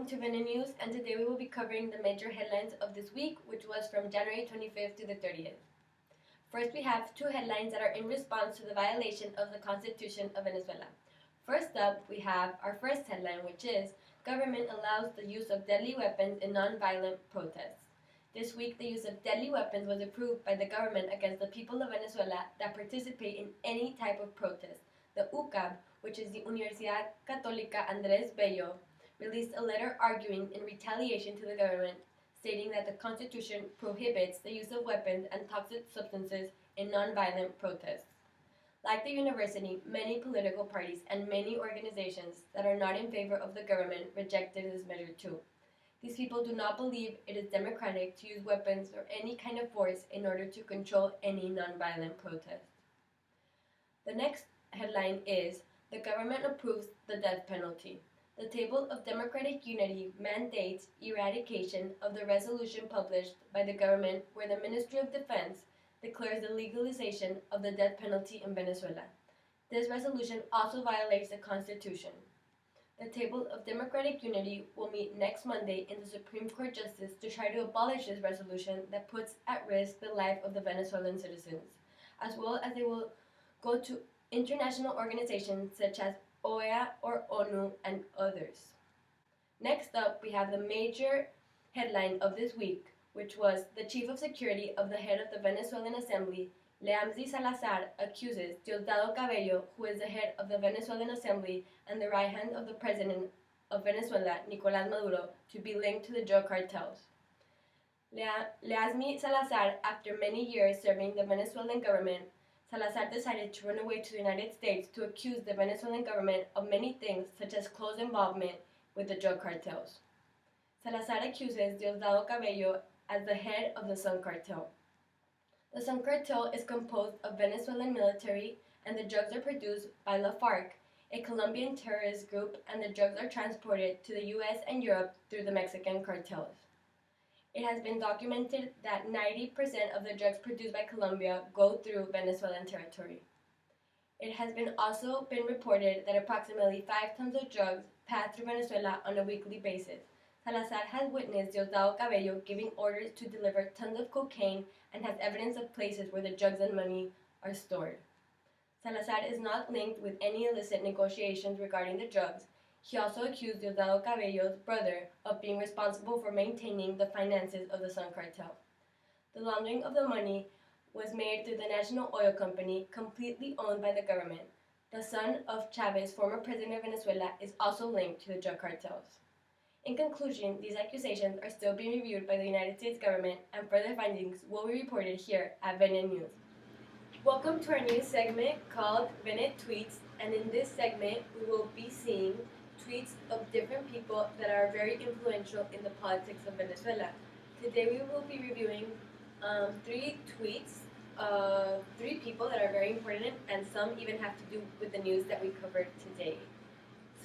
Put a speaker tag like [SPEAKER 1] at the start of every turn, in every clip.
[SPEAKER 1] to Vene News, and today we will be covering the major headlines of this week, which was from January 25th to the 30th. First, we have two headlines that are in response to the violation of the Constitution of Venezuela. First up, we have our first headline, which is, Government allows the use of deadly weapons in non-violent protests. This week, the use of deadly weapons was approved by the government against the people of Venezuela that participate in any type of protest. The UCAB, which is the Universidad Católica Andrés Bello, released a letter arguing in retaliation to the government, stating that the Constitution prohibits the use of weapons and toxic substances in nonviolent protests. Like the university, many political parties and many organizations that are not in favor of the government rejected this measure too. These people do not believe it is democratic to use weapons or any kind of force in order to control any nonviolent protest. The next headline is, the government approves the death penalty. The Table of Democratic Unity mandates eradication of the resolution published by the government where the Ministry of Defense declares the legalization of the death penalty in Venezuela. This resolution also violates the Constitution. The Table of Democratic Unity will meet next Monday in the Supreme Court Justice to try to abolish this resolution that puts at risk the life of the Venezuelan citizens, as well as they will go to international organizations such as OEA or ONU and others. Next up, we have the major headline of this week, which was the Chief of Security of the head of the Venezuelan Assembly, Leamzi Salazar, accuses Diosdado Cabello, who is the head of the Venezuelan Assembly and the right hand of the President of Venezuela, Nicolás Maduro, to be linked to the drug cartels. Leamzi Salazar, after many years serving the Venezuelan government, Salazar decided to run away to the United States to accuse the Venezuelan government of many things, such as close involvement with the drug cartels. Salazar accuses Diosdado Cabello as the head of the Sun Cartel. The Sun Cartel is composed of Venezuelan military, and the drugs are produced by La FARC, a Colombian terrorist group, and the drugs are transported to the US and Europe through the Mexican cartels. It has been documented that 90% of the drugs produced by Colombia go through Venezuelan territory. It has also been reported that approximately 5 tons of drugs pass through Venezuela on a weekly basis. Salazar has witnessed Diosdado Cabello giving orders to deliver tons of cocaine and has evidence of places where the drugs and money are stored. Salazar is not linked with any illicit negotiations regarding the drugs. He also accused Diosdado Cabello's brother of being responsible for maintaining the finances of the Sun Cartel. The laundering of the money was made through the National Oil Company, completely owned by the government. The son of Chavez, former president of Venezuela, is also linked to the drug cartels. In conclusion, these accusations are still being reviewed by the United States government, and further findings will be reported here at Vene News. Welcome to our new segment called Vene Tweets, and in this segment we will be seeing tweets of different people that are very influential in the politics of Venezuela. Today we will be reviewing 3 tweets of 3 people that are very important, and some even have to do with the news that we covered today.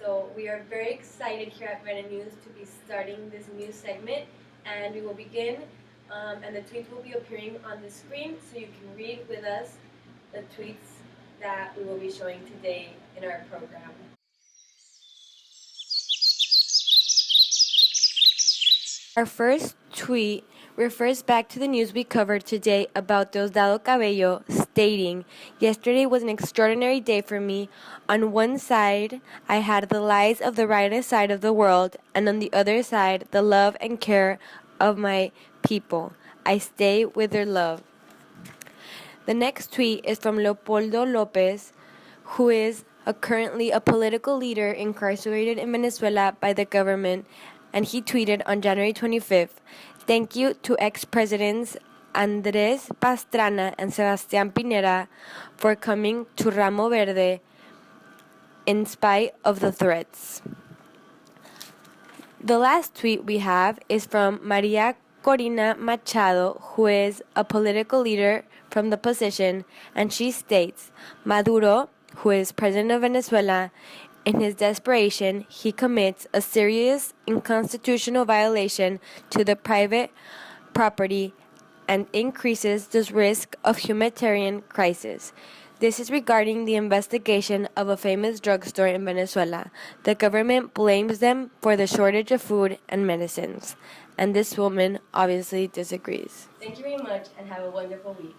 [SPEAKER 1] So we are very excited here at Vene News to be starting this new segment, and we will begin, and the tweets will be appearing on the screen so you can read with us the tweets that we will be showing today in our program. Our first tweet refers back to the news we covered today about Diosdado Cabello, stating, "Yesterday was an extraordinary day for me. On one side, I had the lies of the rightist side of the world, and on the other side, the love and care of my people. I stay with their love." The next tweet is from Leopoldo Lopez, who is currently a political leader incarcerated in Venezuela by the government, and he tweeted on January 25th, "Thank you to ex-presidents Andrés Pastrana and Sebastián Pinera for coming to Ramo Verde in spite of the threats." The last tweet we have is from Maria Corina Machado, who is a political leader from the position, and she states, "Maduro, who is president of Venezuela, in his desperation, he commits a serious unconstitutional violation to the private property and increases the risk of humanitarian crisis. This is regarding the investigation of a famous drugstore in Venezuela. The government blames them for the shortage of food and medicines, and this woman obviously disagrees. Thank you very much and have a wonderful week.